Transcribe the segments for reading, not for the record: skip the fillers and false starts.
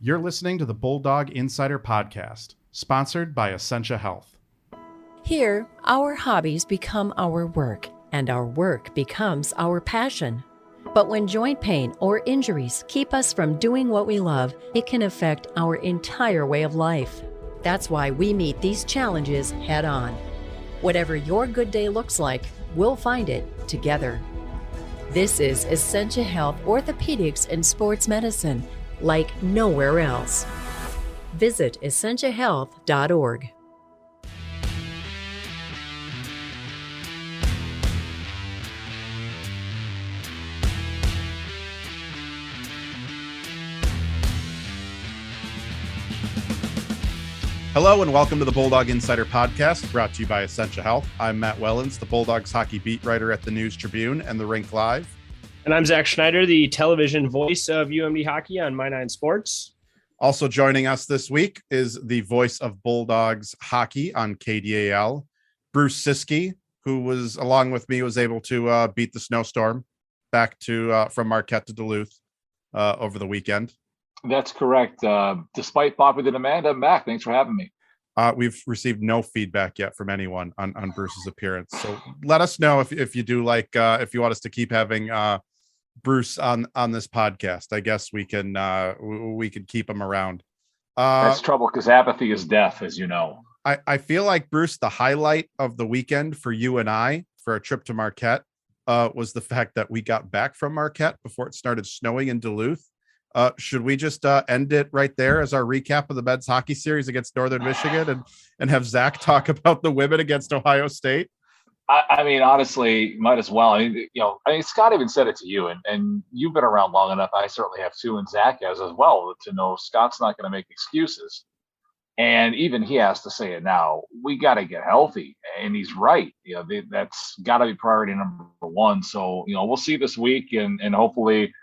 You're listening to the Bulldog Insider Podcast, sponsored by Essentia Health. Here, our hobbies become our work, and our work becomes our passion. But when joint pain or injuries keep us from doing what we love, it can affect our entire way of life. That's why we meet these challenges head on. Whatever your good day looks like, we'll find it together. This is Essentia Health Orthopedics and Sports Medicine, like nowhere else. Visit essentiahealth.org. Hello and welcome to the Bulldog Insider Podcast, brought to you by Essentia Health. I'm Matt Wellens, the Bulldogs hockey beat writer at the News Tribune and the Rink Live. And I'm Zach Schnieder, the television voice of UMD Hockey on My Nine Sports. Also joining us this week is the voice of Bulldogs hockey on KDAL, Bruce Ciskie, who was, along with me, was able to beat the snowstorm back to from Marquette to Duluth over the weekend. That's correct. Despite popular demand, I'm back. Thanks for having me. We've received no feedback yet from anyone on Bruce's appearance. So let us know if you do like, if you want us to keep having Bruce on this podcast. I guess we can keep him around. That's trouble because apathy is death, as you know. I feel like, Bruce, the highlight of the weekend for you and I for a trip to Marquette was the fact that we got back from Marquette before it started snowing in Duluth. Should we just end it right there as our recap of the men's hockey series against Northern Michigan and have Zach talk about the women against Ohio State? I mean, honestly, might as well. I mean, Scott even said it to you, and you've been around long enough. I certainly have too, and Zach has as well, to know Scott's not going to make excuses. And even he has to say it now. We got to get healthy, and he's right. That's got to be priority number one. So, we'll see this week, and hopefully,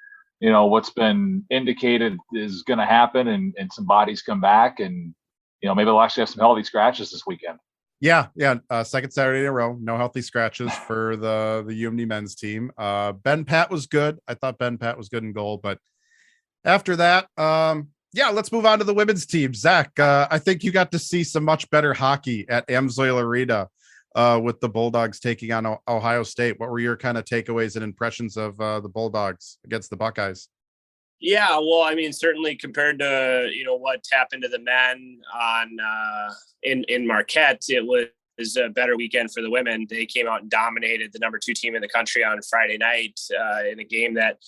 what's been indicated is going to happen, and some bodies come back, and maybe they'll actually have some healthy scratches this weekend. Yeah. Second Saturday in a row, no healthy scratches for the UMD men's team. Ben Pat was good. I thought Ben Pat was good in goal, but after that, let's move on to the women's team. Zach, I think you got to see some much better hockey at Amsoil Arena with the Bulldogs taking on Ohio State. What were your kind of takeaways and impressions of the Bulldogs against the Buckeyes? Yeah, well, I mean, certainly compared to, what happened to the men on in Marquette, it was a better weekend for the women. They came out and dominated the number 2 team in the country on Friday night in a game that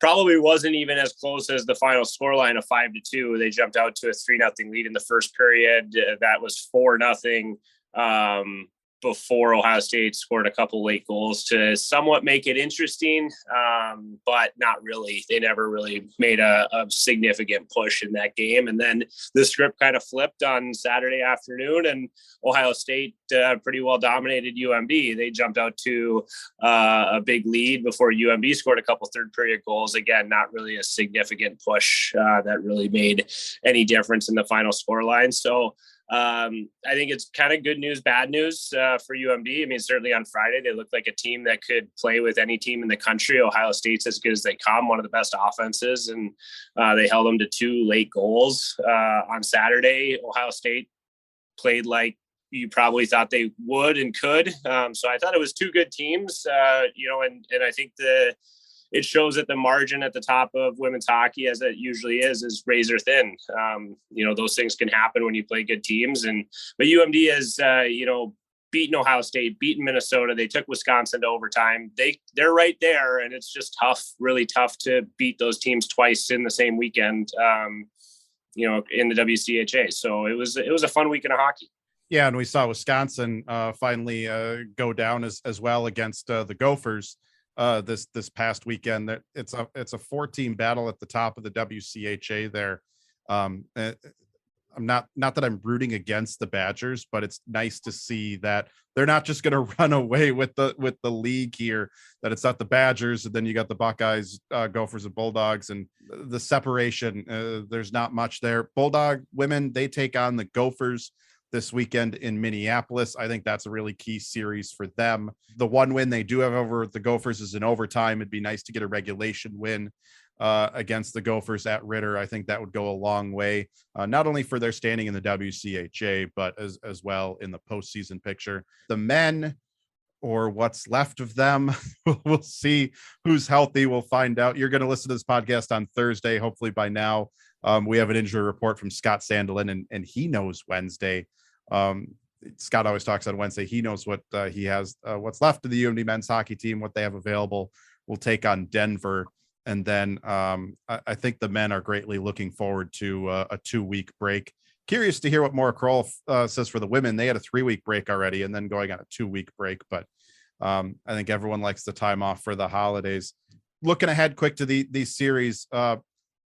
probably wasn't even as close as the final scoreline of 5-2. They jumped out to a 3-0 lead in the first period. That was 4-0 before Ohio State scored a couple late goals to somewhat make it interesting, but not really. They never really made a significant push in that game. And then the script kind of flipped on Saturday afternoon, and Ohio State pretty well dominated UMD. They jumped out to a big lead before UMD scored a couple third period goals. Again, not really a significant push that really made any difference in the final scoreline. So I think it's kind of good news, bad news for UMD. I mean, certainly on Friday, they looked like a team that could play with any team in the country. Ohio State's as good as they come, one of the best offenses, and they held them to 2 late goals. On Saturday, Ohio State played like you probably thought they would and could. So I thought it was 2 good teams, and I think it shows that the margin at the top of women's hockey, as it usually is razor thin. Those things can happen when you play good teams. But UMD has, beaten Ohio State, beaten Minnesota. They took Wisconsin to overtime. They're right there, and it's just tough, really tough to beat those teams twice in the same weekend. In the WCHA. So it was a fun weekend of hockey. Yeah, and we saw Wisconsin finally go down as well against the Gophers. This past weekend. That it's a 4-team battle at the top of the WCHA there. I'm not that I'm rooting against the Badgers, but it's nice to see that they're not just going to run away with the league here, that it's not the Badgers and then you got the Buckeyes, Gophers and Bulldogs, and the separation. There's not much there. Bulldog women, they take on the Gophers this weekend in Minneapolis. I think that's a really key series for them. The one win they do have over the Gophers is in overtime. It'd be nice to get a regulation win against the Gophers at Ritter. I think that would go a long way, not only for their standing in the WCHA, but as well in the postseason picture. The men, or what's left of them, we'll see who's healthy. We'll find out. You're going to listen to this podcast on Thursday. Hopefully by now, we have an injury report from Scott Sandelin, and he knows Wednesday. Scott always talks on Wednesday. He knows what he has, what's left of the UMD men's hockey team, what they have available. We'll take on Denver. And then I think the men are greatly looking forward to a 2-week break. Curious to hear what Maura Kroll says for the women. They had a 3-week break already and then going on a 2-week break. But I think everyone likes the time off for the holidays. Looking ahead quick to these series,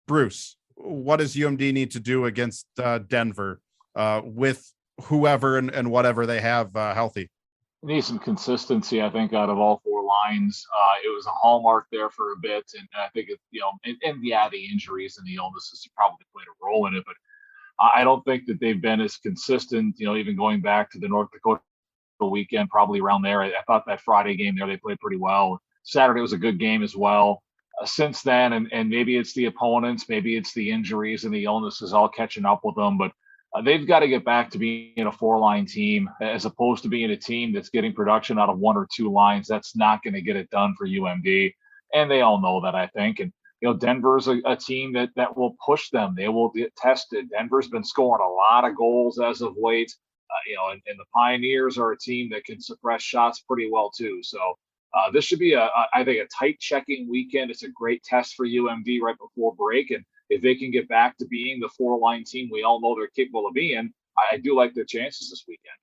Bruce, what does UMD need to do against Denver with whoever and whatever they have healthy? Need some consistency, I think, out of all four lines. It was a hallmark there for a bit, and I think the injuries and the illnesses probably played a role in it, but I don't think that they've been as consistent, even going back to the North Dakota weekend, probably around there. I thought that Friday game there, they played pretty well. Saturday was a good game as well. Since then, and maybe it's the opponents, maybe it's the injuries and the illnesses all catching up with them, but they've got to get back to being a 4-line team as opposed to being a team that's getting production out of 1 or 2 lines. That's not going to get it done for UMD, and they all know that, I think. And Denver's a team that will push them. They will get tested. Denver's been scoring a lot of goals as of late. And the Pioneers are a team that can suppress shots pretty well too. So this should be I think a tight checking weekend. It's a great test for UMD right before break. And if they can get back to being the 4-line team we all know they're capable of being, I do like their chances this weekend.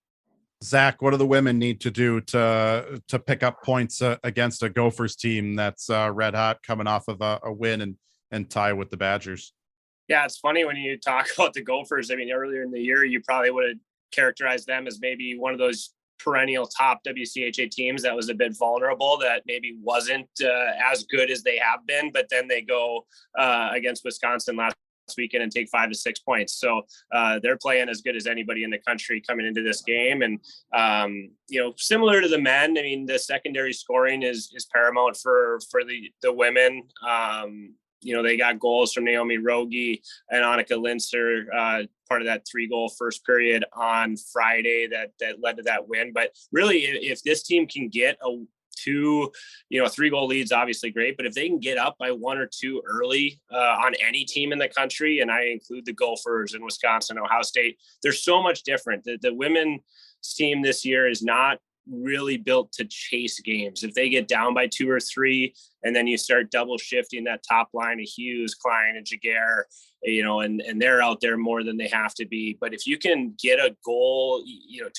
Zach, what do the women need to do to pick up points against a Gophers team that's red hot, coming off of a win and tie with the Badgers? Yeah, it's funny when you talk about the Gophers. I mean, earlier in the year, you probably would have characterized them as maybe one of those perennial top WCHA teams that was a bit vulnerable, that maybe wasn't as good as they have been, but then they go against Wisconsin last weekend and take 5 to 6 points. So they're playing as good as anybody in the country coming into this game. And, similar to the men, I mean, the secondary scoring is paramount for the women. They got goals from Naomi Rogie and Annika Linster, part of that 3-goal first period on Friday that led to that win. But really, if this team can get 3-goal leads, obviously great, but if they can get up by 1 or 2 early on any team in the country, and I include the Gophers and Wisconsin, Ohio State, they're so much different. The women's team this year is not really built to chase games. If they get down by 2 or 3, and then you start double shifting that top line of Hughes, Klein, and Jaguar, and they're out there more than they have to be. But if you can get a goal,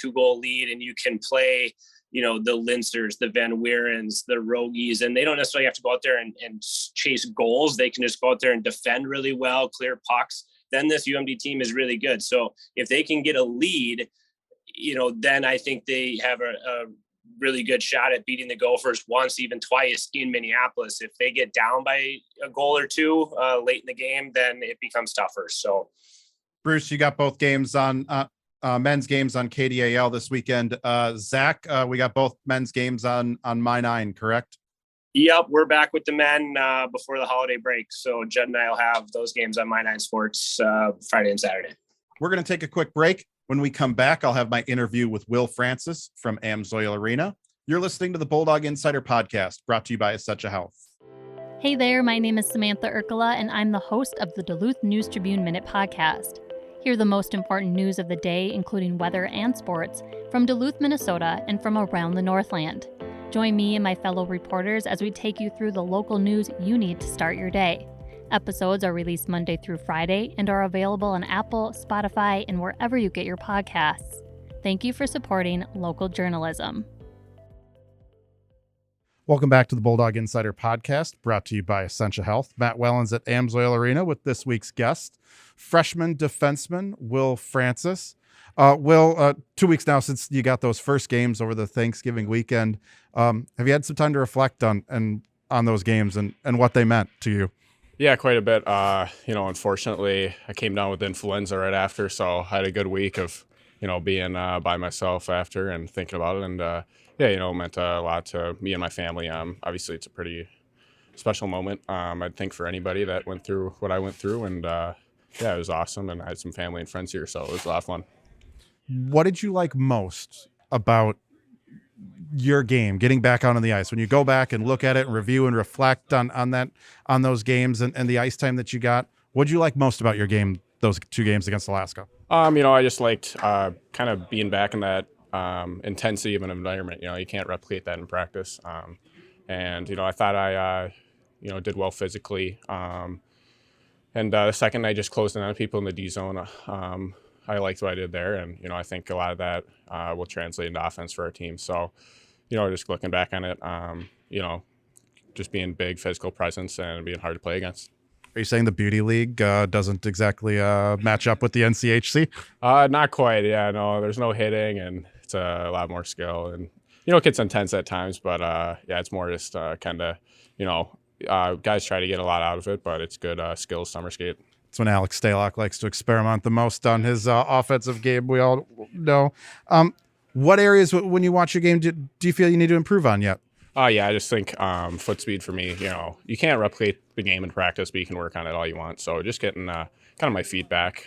2-goal lead, and you can play the Linsters, the Van Weerens, the Rogies, and they don't necessarily have to go out there and chase goals. They can just go out there and defend really well, clear pucks. Then this UMD team is really good. So if they can get a lead, then I think they have a really good shot at beating the Gophers once, even twice in Minneapolis. If they get down by a goal or 2 late in the game, then it becomes tougher. So, Bruce, you got both games on men's games on KDAL this weekend. Zach, we got both men's games on My 9, correct? Yep, we're back with the men before the holiday break. So Judd and I will have those games on My 9 Sports Friday and Saturday. We're going to take a quick break. When we come back, I'll have my interview with Will Francis from Amsoil Arena. You're listening to the Bulldog Insider Podcast, brought to you by Essentia Health. Hey there, my name is Samantha Urkala, and I'm the host of the Duluth News Tribune Minute Podcast. Hear the most important news of the day, including weather and sports, from Duluth, Minnesota, and from around the Northland. Join me and my fellow reporters as we take you through the local news you need to start your day. Episodes are released Monday through Friday and are available on Apple, Spotify, and wherever you get your podcasts. Thank you for supporting local journalism. Welcome back to the Bulldog Insider Podcast, brought to you by Essentia Health. Matt Wellens at Amsoil Arena with this week's guest, freshman defenseman Will Francis. Will, 2 weeks now since you got those first games over the Thanksgiving weekend. Have you had some time to reflect on those games and what they meant to you? Yeah, quite a bit. Unfortunately, I came down with influenza right after, so I had a good week of, being by myself after and thinking about it. And, it meant a lot to me and my family. Obviously, it's a pretty special moment, I think, for anybody that went through what I went through. And yeah, it was awesome. And I had some family and friends here, so it was a lot of fun. What did you like most about your game, getting back out on the ice? When you go back and look at it and review and reflect on those games and the ice time that you got, what did you like most about your game, those 2 games against Alaska? I just liked kind of being back in that intensity of an environment. You can't replicate that in practice. And I thought I did well physically. And the second I just closed in on people in the D zone, I liked what I did there. And, I think a lot of that will translate into offense for our team. So, just looking back on it, just being big physical presence and being hard to play against. Are you saying the Beauty League doesn't exactly match up with the NCHC? Not quite. Yeah, no, there's no hitting, and it's a lot more skill. And, it gets intense at times, but yeah, it's more just kind of, guys try to get a lot out of it, but it's good skills summer skate. It's when Alex Stalock likes to experiment the most on his offensive game. We all know. What areas, when you watch your game, do you feel you need to improve on yet? Yeah, I just think foot speed for me, you can't replicate the game in practice, but you can work on it all you want. So just getting kind of my feedback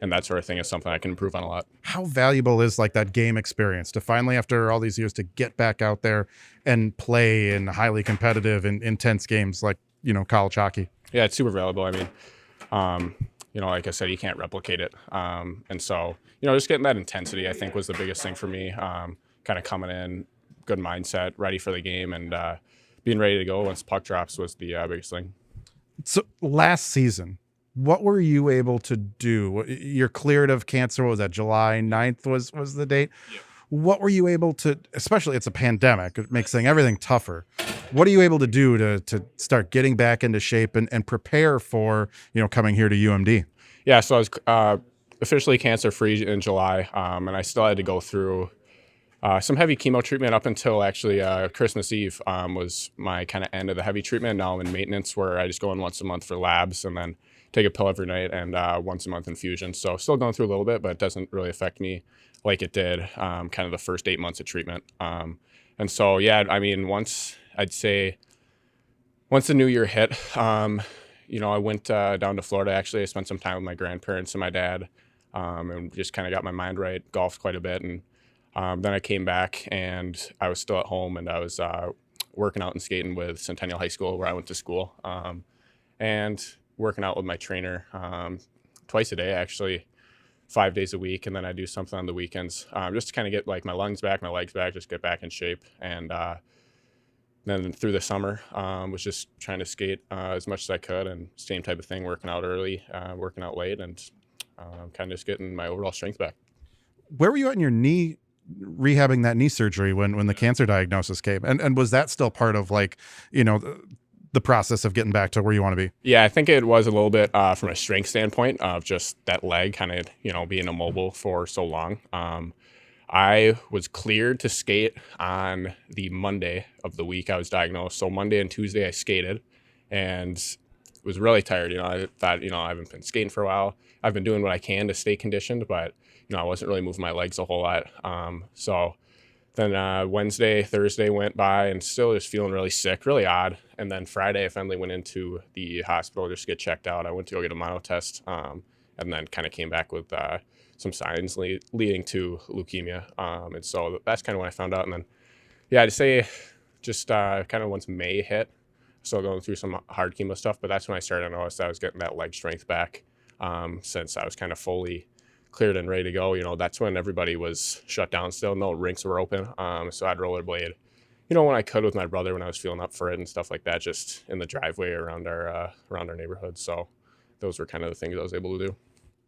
and that sort of thing is something I can improve on a lot. How valuable is like that game experience to finally, after all these years, to get back out there and play in highly competitive and intense games like, college hockey? Yeah, it's super valuable. I mean, like I said, you can't replicate it. And so, just getting that intensity, I think, was the biggest thing for me. Kind of coming in, good mindset, ready for the game, and being ready to go once puck drops was the biggest thing. So last season, what were you able to do? You're cleared of cancer. What was that? July 9th was the date. Yep. What were you able to, especially it's a pandemic, it makes everything tougher. What are you able to do to start getting back into shape and prepare for, coming here to UMD? Yeah, so I was officially cancer-free in July, and I still had to go through some heavy chemo treatment up until actually Christmas Eve was my kind of end of the heavy treatment. Now I'm in maintenance where I just go in once a month for labs and then take a pill every night and once a month infusion. So still going through a little bit, but it doesn't really affect me like it did kind of the first 8 months of treatment. And so, yeah, I mean, once the new year hit, I went down to Florida. Actually, I spent some time with my grandparents and my dad and just kind of got my mind right, golfed quite a bit. And then I came back and I was still at home and I was working out and skating with Centennial High School where I went to school and working out with my trainer twice a day, actually 5 days a week. And then I do something on the weekends just to kind of get like my lungs back, my legs back, just get back in shape. And then through the summer was just trying to skate as much as I could and same type of thing, working out early, working out late, and kind of just getting my overall strength back. Where were you at in your knee, rehabbing that knee surgery when the cancer diagnosis came? And was that still part of the process of getting back to where you want to be? Yeah, I think it was a little bit from a strength standpoint of just that leg kind of, being immobile for so long. I was cleared to skate on the Monday of the week I was diagnosed. So Monday and Tuesday I skated and was really tired. I thought, I haven't been skating for a while. I've been doing what I can to stay conditioned, but, I wasn't really moving my legs a whole lot. So then Wednesday, Thursday went by and still just feeling really sick, really odd. And then Friday, I finally went into the hospital just to get checked out. I went to go get a mono test and then kind of came back with some signs leading to leukemia. And so that's kind of when I found out. And then, yeah, I'd say just kind of once May hit, still going through some hard chemo stuff, but that's when I started to notice that I was getting that leg strength back since I was kind of fully cleared and ready to go. That's when everybody was shut down still. No rinks were open. So I'd rollerblade, when I could with my brother when I was feeling up for it and stuff like that, just in the driveway around our neighborhood. So those were kind of the things I was able to do.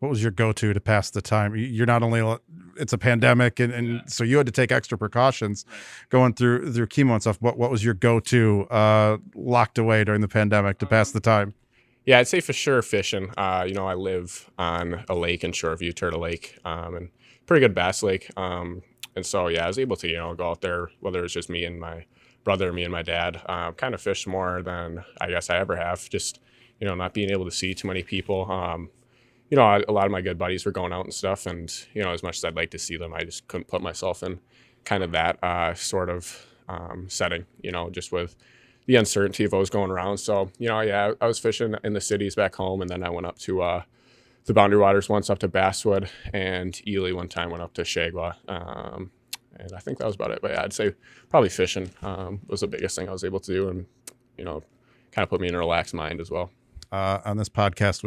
What was your go-to to pass the time? You're not only, it's a pandemic and so you had to take extra precautions going through chemo and stuff. What was your go-to locked away during the pandemic to pass the time? Yeah, I'd say for sure fishing. I live on a lake in Shoreview, Turtle Lake, and pretty good bass lake. And so, yeah, I was able to, go out there, whether it was just me and my brother, me and my dad, kind of fish more than I guess I ever have. Just, not being able to see too many people. A lot of my good buddies were going out and stuff. And, as much as I'd like to see them, I just couldn't put myself in kind of that sort of setting, just with the uncertainty of what was going around. So, I was fishing in the cities back home, and then I went up to the Boundary Waters once, up to Basswood, and Ely one time, went up to Shagwa. And I think that was about it. But yeah, I'd say probably fishing was the biggest thing I was able to do, and kind of put me in a relaxed mind as well. On this podcast,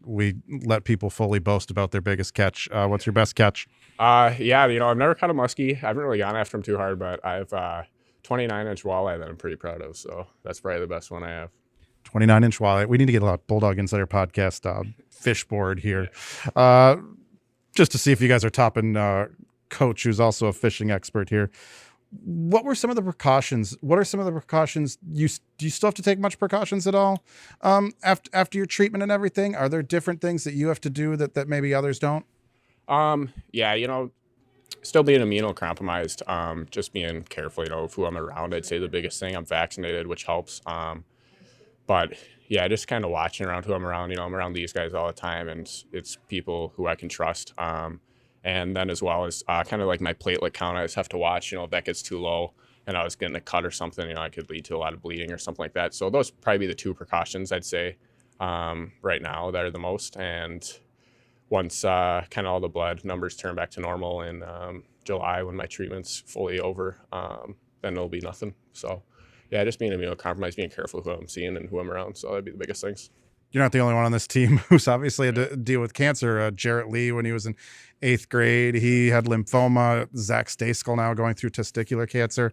we let people fully boast about their biggest catch. What's your best catch? I've never caught a muskie. I haven't really gone after him too hard, but I have 29-inch walleye that I'm pretty proud of. So that's probably the best one I have. 29-inch walleye. We need to get a lot Bulldog Insider podcast fish board here, just to see if you guys are topping Coach, who's also a fishing expert here. What were some of the precautions? What are some of the precautions? Do you still have to take much precautions at all after your treatment and everything? Are there different things that you have to do that maybe others don't? Still being immunocompromised, just being careful, of who I'm around. I'd say the biggest thing, I'm vaccinated, which helps. But yeah, just kind of watching around who I'm around. I'm around these guys all the time, and it's people who I can trust. And then as well as kind of like my platelet count, I just have to watch, if that gets too low and I was getting a cut or something, I could lead to a lot of bleeding or something like that. So those probably be the two precautions I'd say right now that are the most. And once kind of all the blood numbers turn back to normal in July, when my treatment's fully over, then it'll be nothing. So yeah, just being immunocompromised, being careful who I'm seeing and who I'm around. So that'd be the biggest things. You're not the only one on this team who's obviously had to deal with cancer. Jarrett Lee, when he was in 8th grade, he had lymphoma. Zach Staskell now going through testicular cancer.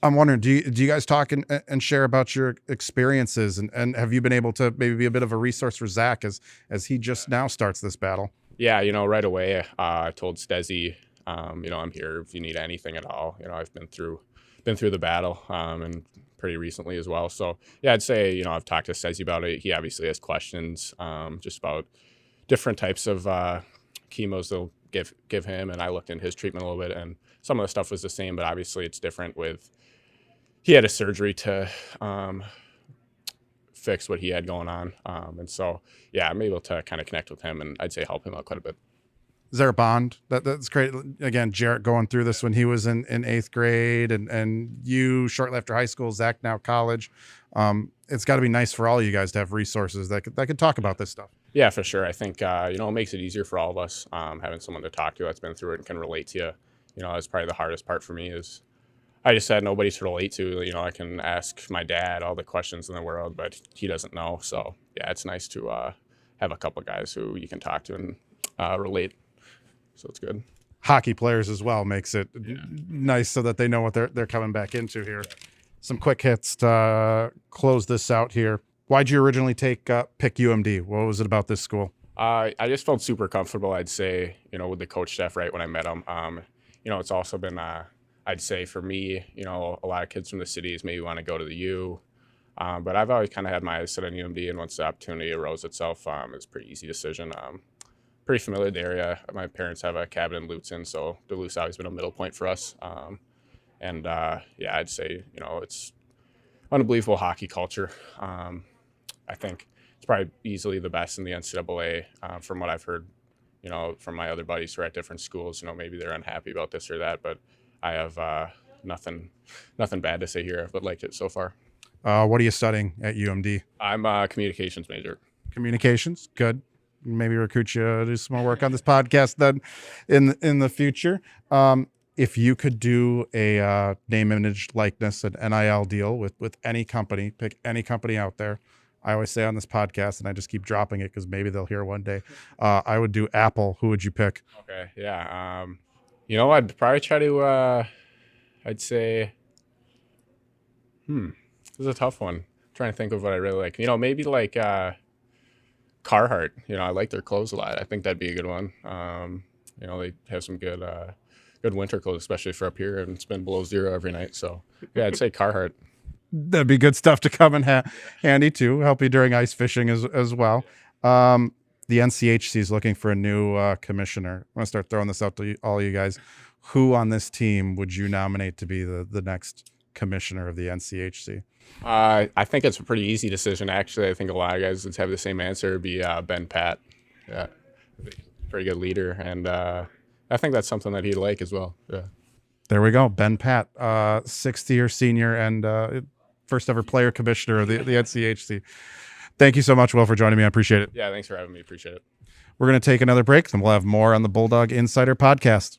I'm wondering, do you guys talk and share about your experiences? And have you been able to maybe be a bit of a resource for Zach as he just now starts this battle? Yeah, right away, I told Stezzy, I'm here if you need anything at all. I've been through the battle and pretty recently as well. So yeah, I'd say, I've talked to Stezzy about it. He obviously has questions just about different types of chemos they'll give him. And I looked into his treatment a little bit, and some of the stuff was the same, but obviously it's different he had a surgery to fix what he had going on. And so, yeah, I'm able to kind of connect with him, and I'd say help him out quite a bit. Is there a bond? That's great. Again, Jarrett going through this when he was in 8th grade, and you shortly after high school, Zach now college. It's got to be nice for all you guys to have resources that could talk about this stuff. Yeah, for sure. I think, it makes it easier for all of us having someone to talk to that's been through it and can relate to you. That's probably the hardest part for me is I just had nobody to relate to. I can ask my dad all the questions in the world, but he doesn't know. So yeah, it's nice to have a couple guys who you can talk to and relate. So it's good. Hockey players as well makes it nice so that they know what they're coming back into here. Some quick hits to close this out here. Why'd you originally pick UMD? What was it about this school? I just felt super comfortable, I'd say, with the coach staff right when I met him. It's also been, I'd say for me, a lot of kids from the cities maybe want to go to the U. But I've always kind of had my eyes set on UMD, and once the opportunity arose itself, it's a pretty easy decision. Pretty familiar with the area. My parents have a cabin in Lutzen, so Duluth's always been a middle point for us. I'd say, it's unbelievable hockey culture. I think it's probably easily the best in the NCAA from what I've heard, from my other buddies who are at different schools. Maybe they're unhappy about this or that, but I have nothing bad to say here, but liked it so far. What are you studying at UMD? I'm a communications major. Communications, good. Maybe recruit you to do some more work on this podcast then in the future. If you could do a name, image, likeness, and NIL deal with any company, pick any company out there. I always say on this podcast, and I just keep dropping it because maybe they'll hear one day. I would do Apple. Who would you pick? Okay, yeah. I'd probably try to, I'd say, this is a tough one. I'm trying to think of what I really like. Maybe like Carhartt. I like their clothes a lot. I think that'd be a good one. They have some good winter clothes, especially for up here, and it's been below zero every night. So yeah, I'd say Carhartt. That'd be good stuff to come in handy too. Help you during ice fishing as well. The NCHC is looking for a new commissioner. I'm gonna start throwing this out to all you guys. Who on this team would you nominate to be the next commissioner of the NCHC? I think it's a pretty easy decision, actually. I think a lot of guys would have the same answer. It'd be Ben Pat. Yeah, pretty good leader, and I think that's something that he'd like as well. Yeah. There we go, Ben Pat, 6th year senior, and first ever player commissioner of the NCHC. Thank you so much, Will, for joining me. I appreciate it. Yeah, thanks for having me. Appreciate it. We're going to take another break, and we'll have more on the Bulldog Insider podcast.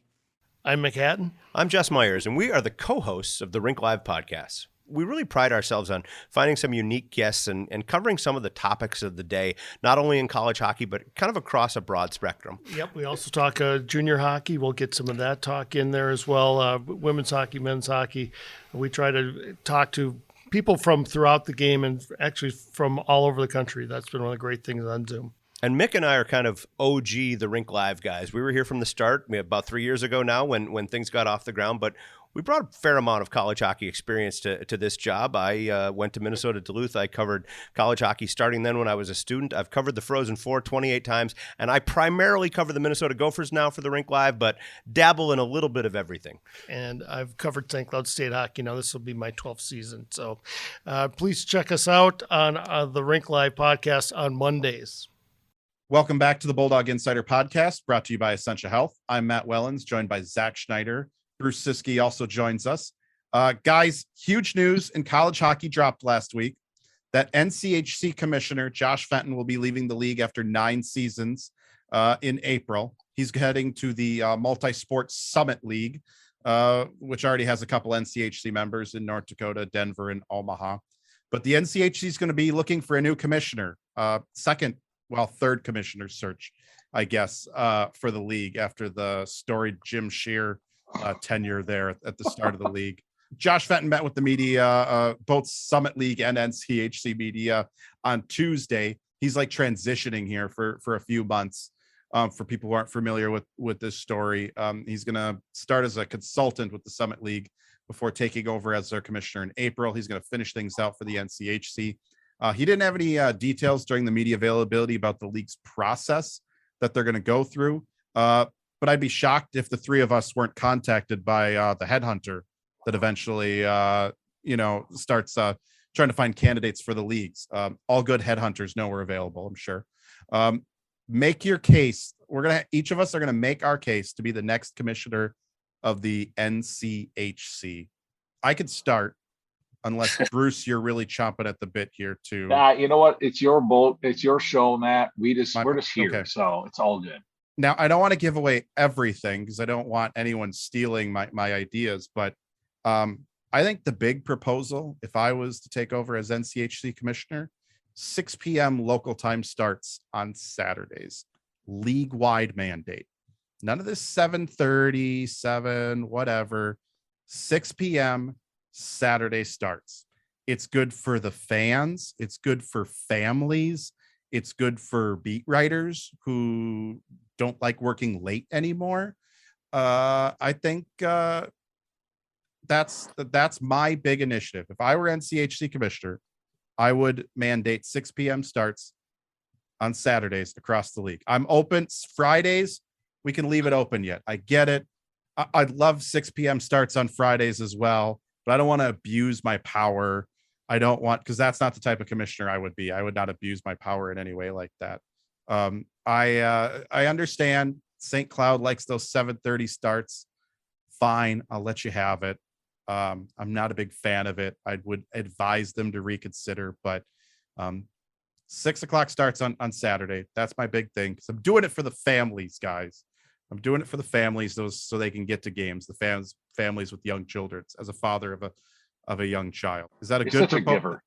I'm McHatton. I'm Jess Myers, and we are the co-hosts of the Rink Live podcast. We really pride ourselves on finding some unique guests and covering some of the topics of the day, not only in college hockey, but kind of across a broad spectrum. Yep, we also talk junior hockey. We'll get some of that talk in there as well. Women's hockey, men's hockey. We try to talk to people from throughout the game and actually from all over the country. That's been one of the great things on Zoom. And Mick and I are kind of OG the Rink Live guys. We were here from the start, about 3 years ago now when things got off the ground, but we brought a fair amount of college hockey experience to this job. I went to Minnesota Duluth. I covered college hockey starting then when I was a student. I've covered the Frozen Four 28 times, and I primarily cover the Minnesota Gophers now for the Rink Live, but dabble in a little bit of everything. And I've covered St. Cloud State hockey. Now this will be my 12th season. So please check us out on the Rink Live podcast on Mondays. Welcome back to the Bulldog Insider podcast, brought to you by Essentia Health. I'm Matt Wellens, joined by Zach Schnieder. Bruce Ciskie also joins us. Guys, huge news in college hockey dropped last week that NCHC commissioner Josh Fenton will be leaving the league after 9 seasons in April. He's heading to the Multi-Sport Summit League, which already has a couple NCHC members in North Dakota, Denver, and Omaha. But the NCHC is going to be looking for a new commissioner, third commissioner search, I guess, for the league after the storied Jim Scheer tenure there at the start of the league. Josh Fenton met with the media, both Summit League and NCHC media on Tuesday. He's like transitioning here for a few months. For people who aren't familiar with this story, he's going to start as a consultant with the Summit League before taking over as their commissioner in April. He's going to finish things out for the NCHC. He didn't have any details during the media availability about the league's process that they're going to go through. But I'd be shocked if the three of us weren't contacted by the headhunter that eventually, starts trying to find candidates for the leagues. All good headhunters know we're available, I'm sure. Make your case. Each of us are going to make our case to be the next commissioner of the NCHC. I could start. Unless Bruce, you're really chomping at the bit here too. You know what? It's your boat. It's your show, Matt. We're just here, okay. So it's all good. Now, I don't want to give away everything because I don't want anyone stealing my ideas. But I think the big proposal, if I was to take over as NCHC commissioner, 6 p.m. local time starts on Saturdays, league-wide mandate. None of this 7:30, 7, whatever. 6 p.m. Saturday starts. It's good for the fans. It's good for families. It's good for beat writers who don't like working late anymore. I think that's my big initiative. If I were NCHC commissioner, I would mandate 6 p.m. starts on Saturdays across the league. I'm open Fridays. We can leave it open yet. I get it. I'd love 6 p.m. starts on Fridays as well. But I don't want to abuse my power. I don't want, because that's not the type of commissioner I would be. I would not abuse my power in any way like that. I understand St. Cloud likes those 7:30 starts. Fine, I'll let you have it. I'm not a big fan of it. I would advise them to reconsider, but 6 o'clock starts on Saturday. That's my big thing because I'm doing it for the families, guys. I'm doing it for the families, so they can get to games. The families with young children. As a father of a young child, is that a good proposal? Giver.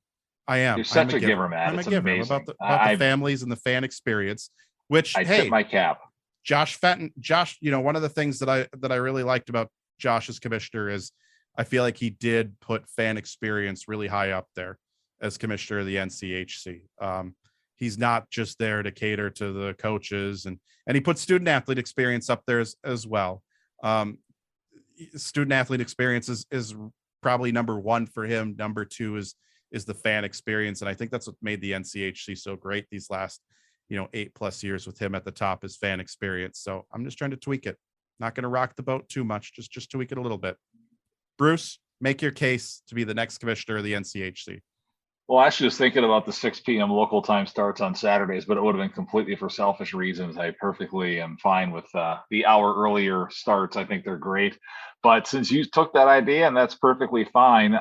I am. You're such a giver, Matt. I'm it's a giver. Amazing. About the families and the fan experience. Which I tip my cap. Josh Fenton. Josh, one of the things that I really liked about Josh as commissioner is I feel like he did put fan experience really high up there as commissioner of the NCHC. He's not just there to cater to the coaches, and he put student athlete experience up there as well. Student athlete experience is probably number one for him. Number two is the fan experience, and I think that's what made the NCHC so great these last 8+ years with him at the top, is fan experience. So I'm just trying to tweak it. Not going to rock the boat too much. Just tweak it a little bit. Bruce, make your case to be the next commissioner of the NCHC. Well, actually, was thinking about the 6 p.m. local time starts on Saturdays, but it would have been completely for selfish reasons. I perfectly am fine with the hour earlier starts. I think they're great. But since you took that idea, and that's perfectly fine,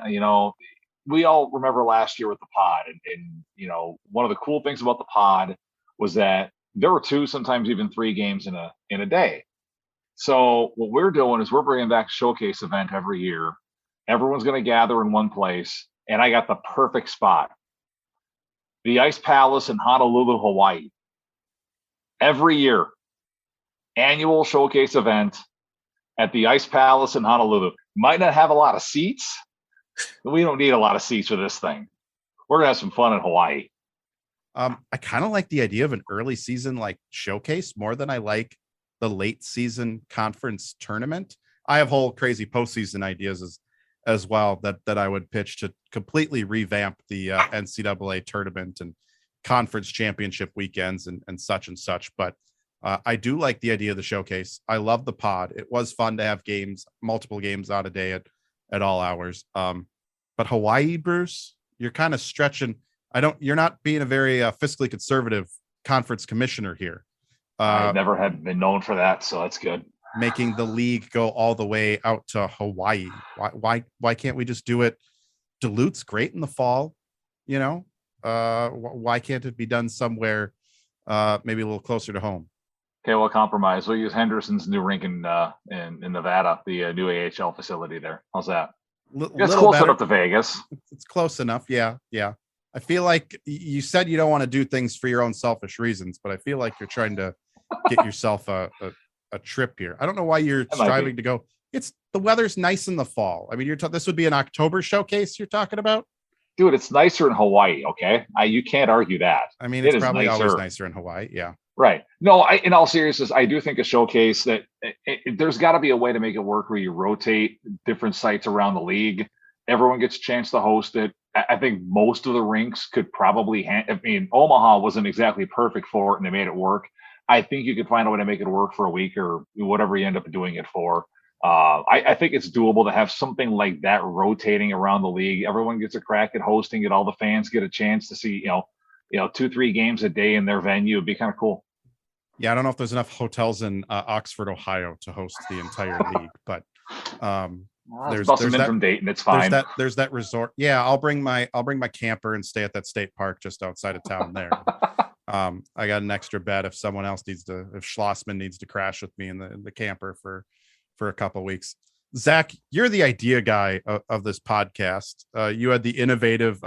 we all remember last year with the pod, and one of the cool things about the pod was that there were 2, sometimes even 3 games in a day. So what we're doing is we're bringing back a showcase event every year. Everyone's going to gather in one place, and I got the perfect spot. The Ice Palace in Honolulu, Hawaii. Every year, annual showcase event at the Ice Palace in Honolulu. Might not have a lot of seats. We don't need a lot of seats for this thing. We're gonna have some fun in Hawaii. I kind of like the idea of an early season like showcase more than I like the late season conference tournament. I have whole crazy postseason ideas as well that I would pitch to completely revamp the NCAA tournament and conference championship weekends and such and such. But I do like the idea of the showcase. I love the pod. It was fun to have multiple games out a day at all hours. But Hawaii, Bruce, you're kind of stretching. You're not being a very fiscally conservative conference commissioner here. I never have been known for that, so that's good. Making the league go all the way out to Hawaii. Why can't we just do it? Duluth's great in the fall, why can't it be done somewhere maybe a little closer to home? Okay, well, compromise. We'll use Henderson's new rink in Nevada, the new AHL facility there. How's that? It's close enough to Vegas. It's close enough. Yeah. I feel like you said you don't want to do things for your own selfish reasons, but I feel like you're trying to get yourself a trip here. I don't know why you're striving to go. The weather's nice in the fall. I mean, this would be an October showcase you're talking about? Dude, it's nicer in Hawaii, okay? You can't argue that. I mean, it's probably always nicer in Hawaii, yeah. Right. No, in all seriousness, I do think a showcase that there's got to be a way to make it work where you rotate different sites around the league. Everyone gets a chance to host it. I think most of the rinks could probably Omaha wasn't exactly perfect for it, and they made it work. I think you could find a way to make it work for a week or whatever you end up doing it for. I think it's doable to have something like that rotating around the league. Everyone gets a crack at hosting it. All the fans get a chance to see, 2-3 games a day in their venue. It'd be kind of cool. Yeah, I don't know if there's enough hotels in Oxford, Ohio to host the entire league, but there's some in from Dayton. It's fine. There's that resort. Yeah, I'll bring my camper and stay at that state park just outside of town there. I got an extra bed if someone else if Schlossman needs to crash with me in the camper for a couple of weeks. Zach, you're the idea guy of this podcast. You had the innovative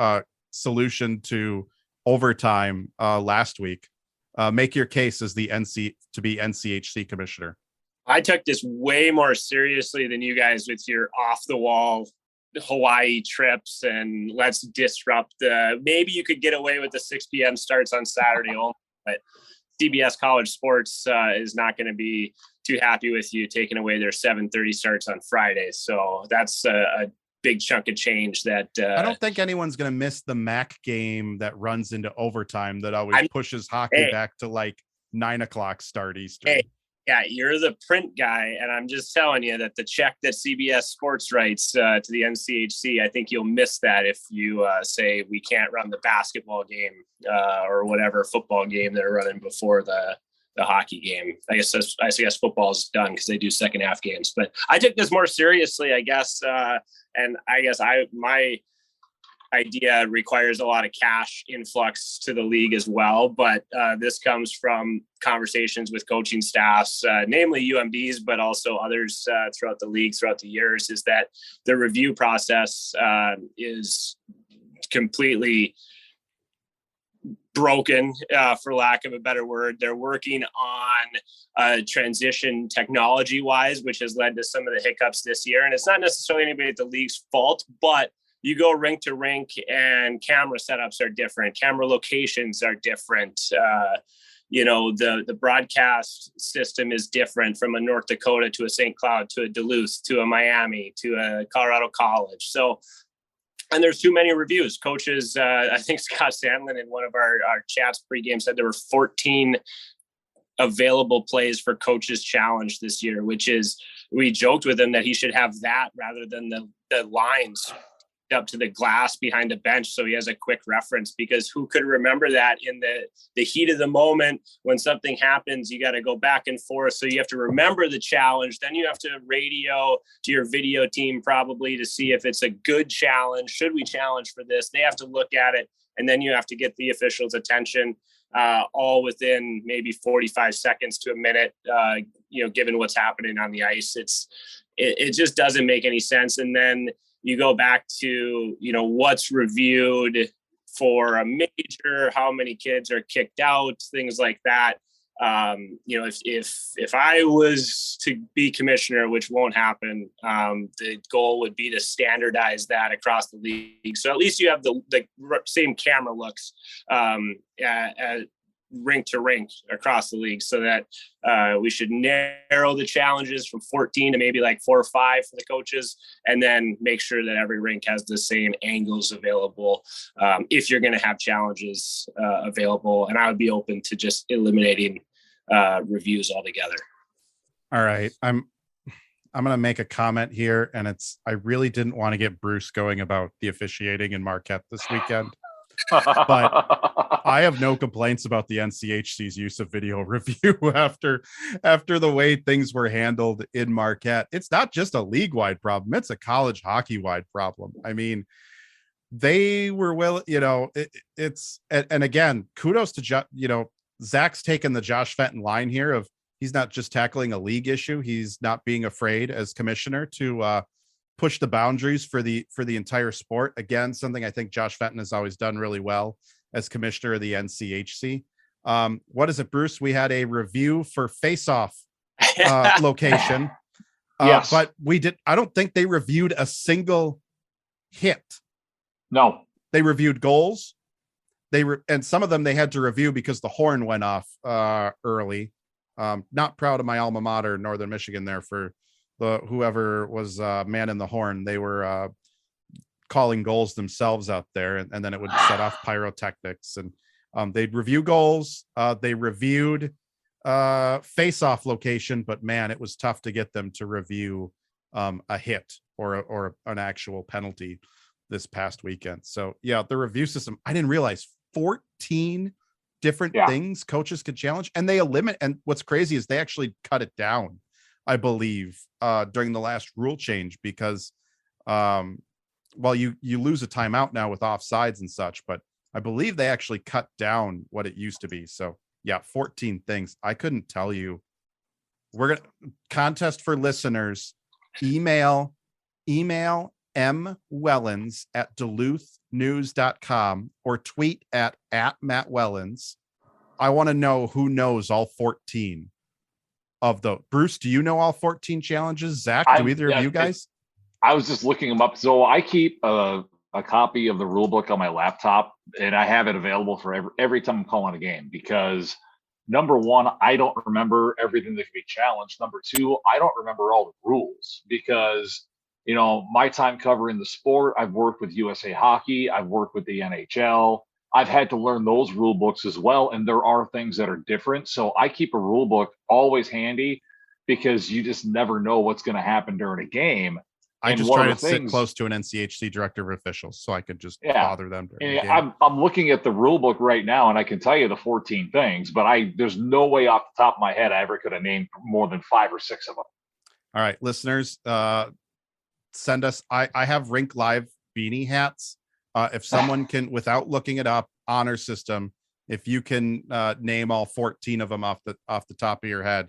solution to overtime last week. Make your case as the NCHC commissioner. I took this way more seriously than you guys with your off the wall Hawaii trips and let's disrupt maybe you could get away with the 6 p.m. starts on Saturday only, but CBS College Sports is not going to be too happy with you taking away their 7:30 starts on Friday. So that's a big chunk of change that I don't think anyone's going to miss the MAC game that runs into overtime that always pushes hockey back to like 9:00 start Eastern. Yeah, you're the print guy, and I'm just telling you that the check that CBS Sports writes to the NCHC, I think you'll miss that if you say we can't run the basketball game or whatever football game they're running before the hockey game. I guess football's done because they do second half games. But I took this more seriously, I guess, and I guess my idea requires a lot of cash influx to the league as well. But this comes from conversations with coaching staffs, namely UMDs, but also others throughout the league, throughout the years, is that the review process is completely broken, for lack of a better word. They're working on transition technology wise, which has led to some of the hiccups this year. And it's not necessarily anybody at the league's fault, but you go rink to rink and camera setups are different. Camera locations are different. The broadcast system is different from a North Dakota to a St. Cloud to a Duluth to a Miami to a Colorado College. So, and there's too many reviews. Coaches, I think Scott Sandlin in one of our chats pregame said there were 14 available plays for Coaches Challenge this year, which is, we joked with him that he should have that rather than the lines up to the glass behind a bench so he has a quick reference, because who could remember that in the heat of the moment when something happens? You got to go back and forth. So you have to remember the challenge. Then you have to radio to your video team probably to see if it's a good challenge. Should we challenge for this? They have to look at it, and then you have to get the officials' attention all within maybe 45 seconds to a minute, given what's happening on the ice. It just doesn't make any sense. And then you go back to, what's reviewed for a major, how many kids are kicked out, things like that. If I was to be commissioner, which won't happen, the goal would be to standardize that across the league. So at least you have the same camera looks at rink to rink across the league, so that we should narrow the challenges from 14 to maybe like 4 or 5 for the coaches, and then make sure that every rink has the same angles available if you're going to have challenges available. And I would be open to just eliminating reviews altogether. All right. I'm going to make a comment here, and I really didn't want to get Bruce going about the officiating in Marquette this weekend. But I have no complaints about the NCHC's use of video review after the way things were handled in Marquette. It's not just a league-wide problem. It's a college hockey-wide problem. I mean, they were and again, kudos to, Zach's taken the Josh Fenton line here of he's not just tackling a league issue. He's not being afraid as commissioner to push the boundaries for the entire sport. Again, something I think Josh Fenton has always done really well as commissioner of the NCHC. What is it, Bruce? We had a review for face-off location. Yes. But I don't think they reviewed a single hit. No. They reviewed goals. And some of them they had to review because the horn went off early. Not proud of my alma mater, Northern Michigan, there for whoever was man in the horn. They were calling goals themselves out there, and then it would set off pyrotechnics. And they'd review goals. They reviewed face-off location, but man, it was tough to get them to review a hit or an actual penalty this past weekend. So yeah, the review system, I didn't realize 14 different things coaches could challenge, and they eliminate. And what's crazy is they actually cut it down, I believe, during the last rule change, because you lose a timeout now with offsides and such, but I believe they actually cut down what it used to be. So yeah, 14 things. I couldn't tell you. We're going to contest for listeners. Email M Wellens at DuluthNews.com or tweet at Matt Wellens. I want to know who knows all 14 of the. Bruce, do you know all 14 challenges? Zach, do either of you guys? I was just looking them up. So I keep a copy of the rule book on my laptop, and I have it available for every time I'm calling a game, because number one, I don't remember everything that can be challenged. Number two, I don't remember all the rules, because my time covering the sport, I've worked with USA Hockey, I've worked with the NHL. I've had to learn those rule books as well, and there are things that are different. So I keep a rule book always handy, because you just never know what's going to happen during a game. I just try to sit close to an NCHC director of officials so I could just bother them. I'm looking at the rule book right now, and I can tell you the 14 things, but there's no way off the top of my head I ever could have named more than 5 or 6 of them. All right, listeners, send us. I have Rink Live beanie hats. If someone can, without looking it up, honor system, if you can name all 14 of them off the top of your head,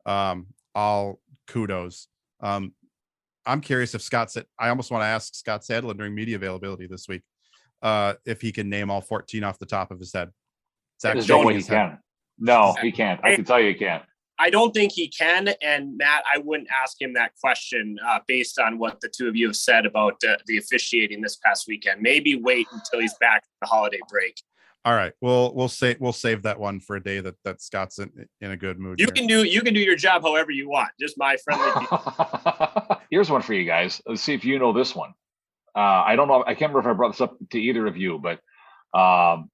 all kudos. I'm curious if I almost want to ask Scott Sadlin during media availability this week if he can name all 14 off the top of his head. There's no way he can. No, he can't. I can tell you he can't. I don't think he can. And Matt, I wouldn't ask him that question based on what the two of you have said about the officiating this past weekend. Maybe wait until he's back from the holiday break. All right. We'll save that one for a day that Scott's in a good mood. You can do your job however you want. Just my friendly. Here's one for you guys. Let's see if you know this one. I don't know. I can't remember if I brought this up to either of you, but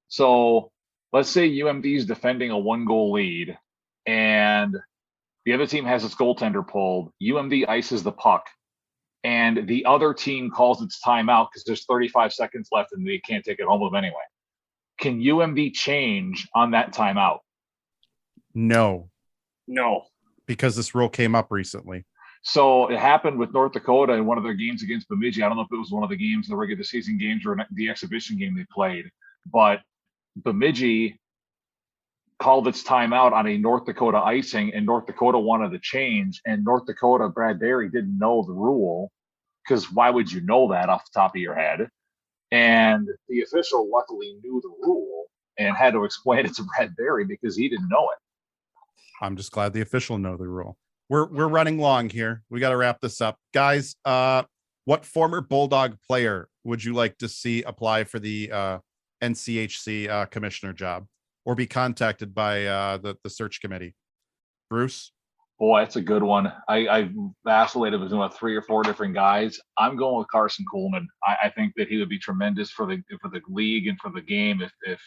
so let's say UMD is defending a 1-goal lead, and the other team has its goaltender pulled. UMD ices the puck, and the other team calls its timeout because there's 35 seconds left and they can't take it home with them anyway. Can UMD change on that timeout? No, because this rule came up recently. So it happened with North Dakota in one of their games against Bemidji. I don't know if it was one of the games, the regular season games, or the exhibition game they played, but Bemidji called its timeout on a North Dakota icing, and North Dakota wanted to change, and North Dakota, Brad Berry, didn't know the rule, because why would you know that off the top of your head? And the official luckily knew the rule and had to explain it to Brad Berry because he didn't know it. I'm just glad the official know the rule. We're running long here. We got to wrap this up. Guys, what former Bulldog player would you like to see apply for the NCHC commissioner job or be contacted by the search committee? Bruce? Boy, that's a good one. I vacillated between about 3 or 4 different guys. I'm going with Carson Coleman. I think that he would be tremendous for the league and for the game if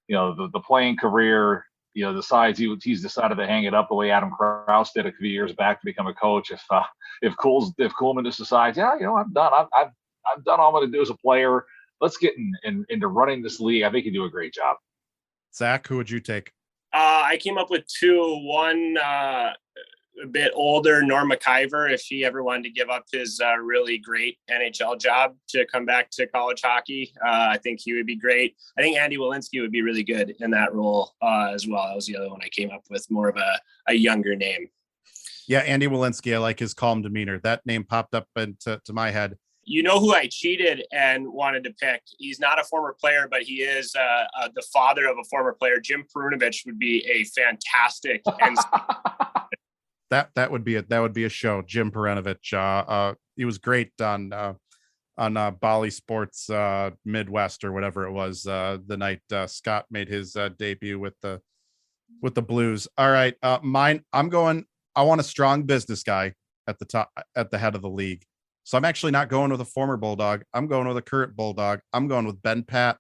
the playing career decides he's decided to hang it up the way Adam Krause did a few years back to become a coach. If Coleman just decides, I'm done. I've done all I'm going to do as a player. Let's get into running this league. I think he'd do a great job. Zach, who would you take? I came up with 2. One, a bit older, Norm McIver, if he ever wanted to give up his really great NHL job to come back to college hockey. I think he would be great. I think Andy Walensky would be really good in that role as well. That was the other one I came up with, more of a younger name. Yeah, Andy Walensky. I like his calm demeanor. That name popped up into my head. You know who I cheated and wanted to pick? He's not a former player, but he is the father of a former player. Jim Perunovich would be a fantastic. That would be a show. Jim Perunovich. He was great on Bally Sports Midwest or whatever it was the night Scott made his debut with the Blues. All right, mine. I want a strong business guy at the top, at the head of the league. So I'm actually not going with a former Bulldog. I'm going with a current Bulldog. I'm going with Ben Pat.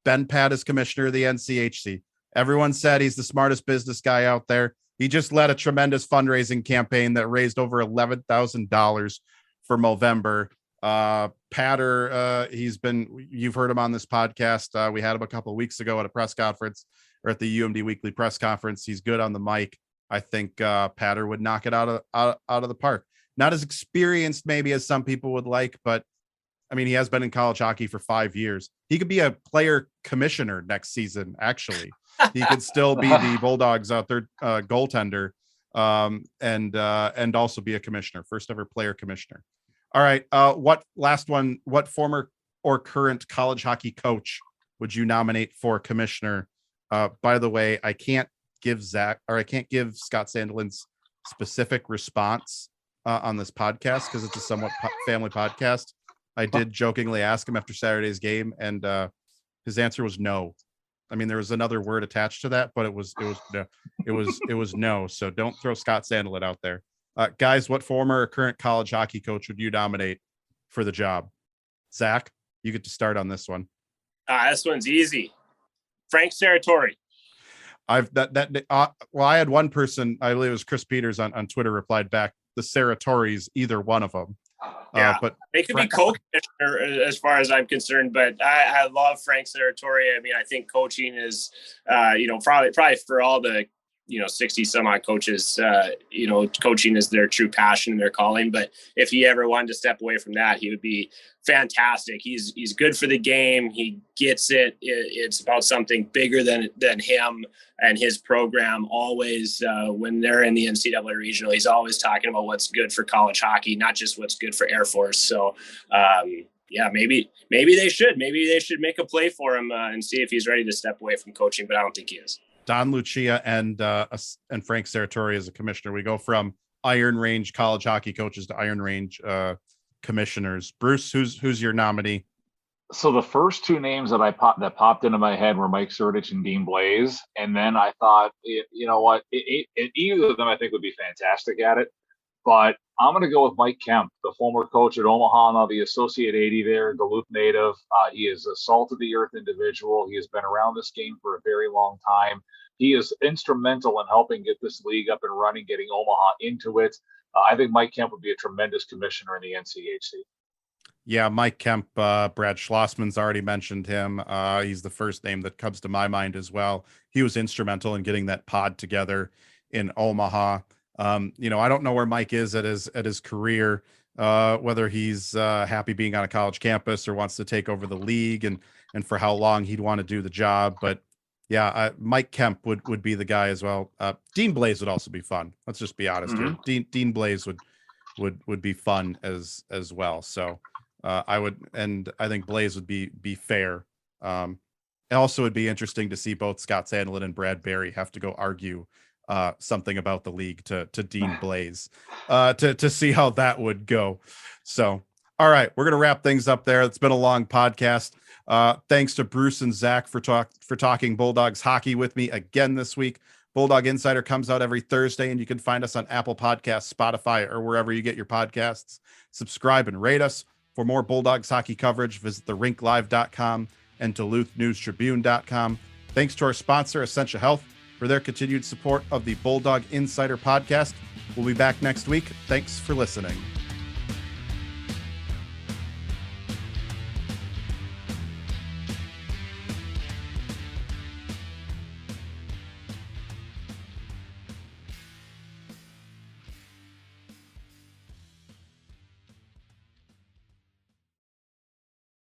Ben Pat is commissioner of the NCHC. Everyone said he's the smartest business guy out there. He just led a tremendous fundraising campaign that raised over $11,000 for Movember. Patter, you've heard him on this podcast. We had him a couple of weeks ago at a press conference, or at the UMD Weekly press conference. He's good on the mic. I think Patter would knock it out of the park. Not as experienced maybe as some people would like, but I mean, he has been in college hockey for 5 years. He could be a player commissioner next season. Actually, he could still be the Bulldogs third goaltender, and also be a commissioner, first ever player commissioner. All right. What former or current college hockey coach would you nominate for commissioner? By the way, I can't give Scott Sandelin's specific response on this podcast because it's a somewhat family podcast. I did jokingly ask him after Saturday's game, and his answer was no. I mean, there was another word attached to that, but it was no. So don't throw Scott Sandelin out there. Guys, what former or current college hockey coach would you nominate for the job? Zach, you get to start on this one. This one's easy. Frank Serratori. I had one person, I believe it was Chris Peters on Twitter, replied back, the Serratoris, either one of them. Yeah, but they could be co-commissioner as far as I'm concerned, but I love Frank Serratori. I mean, I think coaching is, probably for all the, 60 some odd coaches, coaching is their true passion and their calling. But if he ever wanted to step away from that, he would be fantastic. He's good for the game. He gets it. It's about something bigger than him and his program. Always, when they're in the NCAA regional, he's always talking about what's good for college hockey, not just what's good for Air Force. So, maybe they should make a play for him and see if he's ready to step away from coaching, but I don't think he is. Don Lucia and Frank Serratori as a commissioner. We go from Iron Range college hockey coaches to Iron Range commissioners. Bruce, who's your nominee? So the first 2 names that popped into my head were Mike Surdich and Dean Blaze, and then I thought, either of them I think would be fantastic at it. But I'm going to go with Mike Kemp, the former coach at Omaha, now the Associate 80 there, Duluth native. He is a salt-of-the-earth individual. He has been around this game for a very long time. He is instrumental in helping get this league up and running, getting Omaha into it. I think Mike Kemp would be a tremendous commissioner in the NCHC. Yeah, Mike Kemp, Brad Schlossman's already mentioned him. He's the first name that comes to my mind as well. He was instrumental in getting that pod together in Omaha. I don't know where Mike is at his career, whether he's happy being on a college campus or wants to take over the league and for how long he'd want to do the job. But yeah, Mike Kemp would be the guy as well. Dean Blaze would also be fun. Let's just be honest here. Dean Blaze would be fun as well. So I think Blaze would be fair. It also would be interesting to see both Scott Sandlin and Brad Berry have to go argue something about the league to Dean Blaze to see how that would go. So, all right, we're going to wrap things up there. It's been a long podcast. Thanks to Bruce and Zach for talking Bulldogs hockey with me again this week. Bulldog Insider comes out every Thursday, and you can find us on Apple Podcasts, Spotify, or wherever you get your podcasts. Subscribe and rate us. For more Bulldogs hockey coverage, visit therinklive.com and DuluthNewsTribune.com. Thanks to our sponsor, Essentia Health, for their continued support of the Bulldog Insider podcast. We'll be back next week. Thanks for listening.